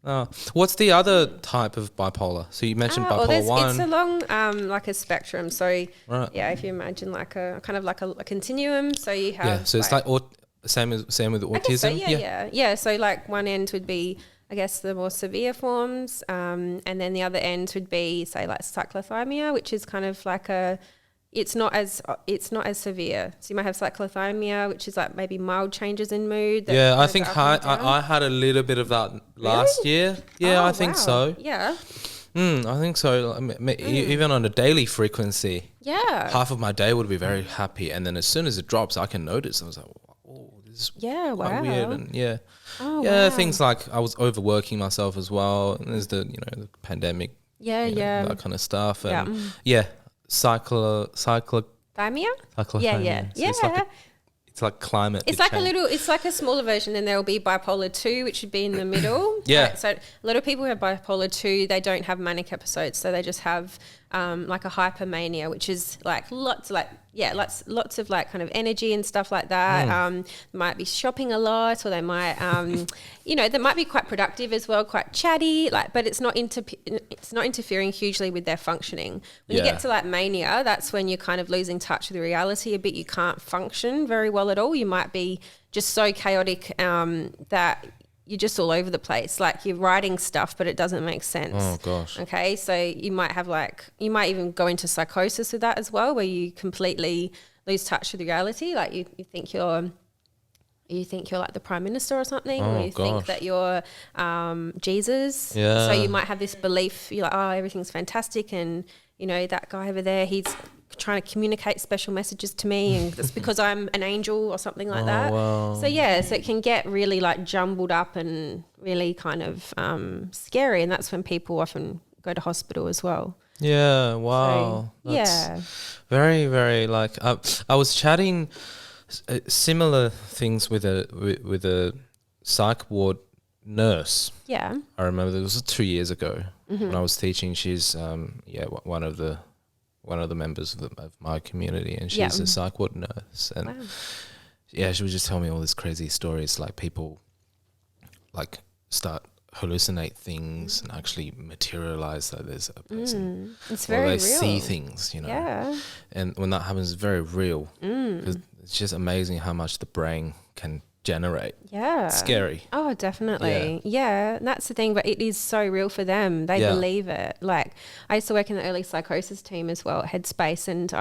Oh, what's the other type of bipolar? So you mentioned bipolar 1. It's along like a spectrum. So Right. yeah, if you imagine like a kind of like a continuum. So you have So it's like same with autism. I guess so, yeah. So like one end would be, I guess, the more severe forms, and then the other end would be, say, like cyclothymia, which is kind of like it's not as severe. So you might have cyclothymia, which is like maybe mild changes in mood. I think I had a little bit of that last year. Yeah, I think so. Yeah. I think so. Even on a daily frequency. Yeah. Half of my day would be very happy, and then as soon as it drops, I can notice. I was like, "Oh, this is quite weird." And things like I was overworking myself as well. And there's the the pandemic. That kind of stuff. And cyclothymia. Yeah. So it's like climate. It's like a smaller version. Then there will be bipolar 2, which would be in the middle. Yeah. Right? So a lot of people who have bipolar 2, they don't have manic episodes. So they just have like a hypermania, which is like lots of like kind of energy and stuff like that. Might be shopping a lot, or they might, they might be quite productive as well, quite chatty, but it's not interfering hugely with their functioning. When you get to like mania, that's when you're kind of losing touch with the reality a bit. You can't function very well at all. You might be just so chaotic that you're just all over the place. Like you're writing stuff, but it doesn't make sense. Oh gosh. Okay. So you might even go into psychosis with that as well, where you completely lose touch with reality. Like you think you're like the Prime Minister or something, or you think that you're Jesus. Yeah. So you might have this belief, you're like, oh, everything's fantastic, and that guy over there, he's trying to communicate special messages to me, and that's because I'm an angel or something like that. Wow. So so it can get really like jumbled up and really kind of scary, and that's when people often go to hospital as well. Yeah, wow. So, very, very like I was chatting similar things with a psych ward nurse. Yeah. I remember it was 2 years ago when I was teaching. She's one of the members of my community, and she's a psych ward nurse. And she would just tell me all these crazy stories, like people like start hallucinate things and actually materialize that there's a person. It's very real. They see things, Yeah. And when that happens, it's very real. Because it's just amazing how much the brain can generate. Yeah. It's scary. Oh, definitely. Yeah. And that's the thing, but it is so real for them. They believe it. Like I used to work in the early psychosis team as well at Headspace, and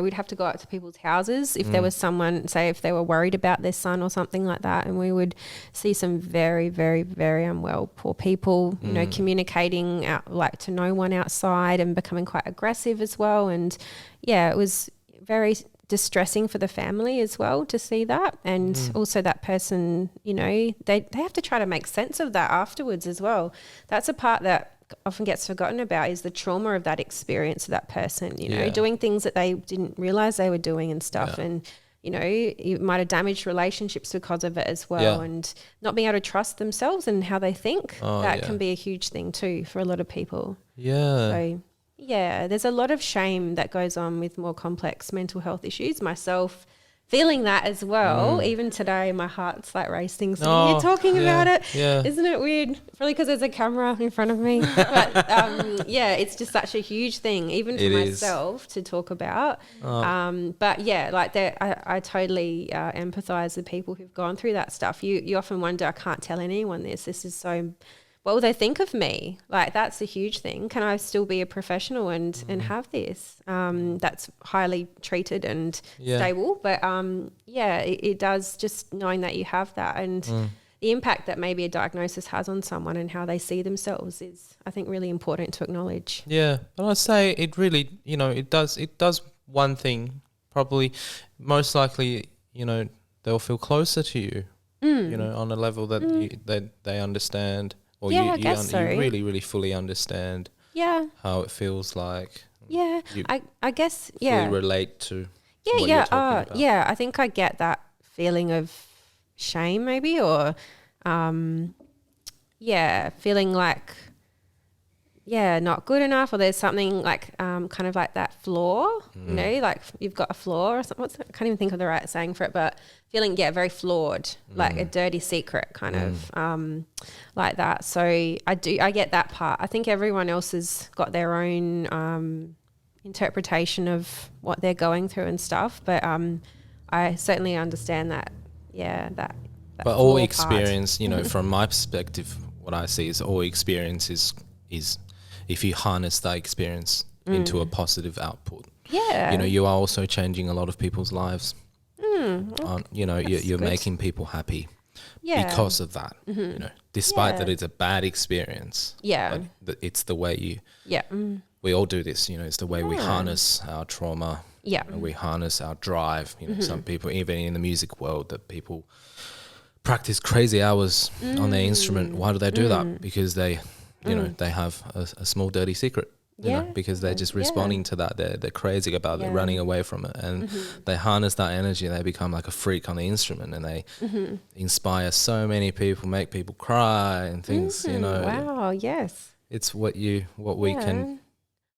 we'd have to go out to people's houses if there was someone, say if they were worried about their son or something like that, and we would see some very, very, very unwell poor people, communicating out like to no one outside and becoming quite aggressive as well. And it was very distressing for the family as well to see that, and also that person, they have to try to make sense of that afterwards as well. That's a part that often gets forgotten about, is the trauma of that experience of that person, doing things that they didn't realize they were doing and stuff, and you might have damaged relationships because of it as well, and not being able to trust themselves and how they think. That can be a huge thing too for a lot of people. So there's a lot of shame that goes on with more complex mental health issues. Myself feeling that as well. Even today, my heart's like racing. So you're talking about it. Yeah. Isn't it weird? Probably because there's a camera in front of me. But it's just such a huge thing, even for myself to talk about. But I totally empathize with people who've gone through that stuff. You often wonder, I can't tell anyone this. This is so... What will they think of me? Like, that's a huge thing. Can I still be a professional and have this? That's highly treated and stable. But it does, just knowing that you have that, and the impact that maybe a diagnosis has on someone and how they see themselves is, I think, really important to acknowledge. Yeah, but I'd say it really, it does one thing. Probably, most likely, they'll feel closer to you, on a level that they understand. Or you really, really fully understand how it feels like. Yeah, I guess, fully relate to what you're talking about. Yeah, I think I get that feeling of shame maybe, or feeling like not good enough, or there's something like kind of like that flaw, you know, like you've got a flaw or something. I can't even think of the right saying for it, but feeling, very flawed, like a dirty secret kind of like that. So I get that part. I think everyone else has got their own interpretation of what they're going through and stuff, but I certainly understand that, that but all experience, you know, from my perspective, what I see is all experience is if you harness that experience into a positive output. Yeah. You know, you are also changing a lot of people's lives. You know, you're making people happy because of that. You know, despite that it's a bad experience. Yeah. But it's the way you we all do this, you know, it's the way we harness our trauma. Yeah. You know, we harness our drive. You know, some people, even in the music world, that people practice crazy hours on their instrument. Why do they do that? Because they, you know, they have a small dirty secret. You know, because they're just responding to that. They're crazy about it, running away from it, and they harness that energy. They become like a freak on the instrument, and they inspire so many people, make people cry and things. You know, wow, yes, it's what we can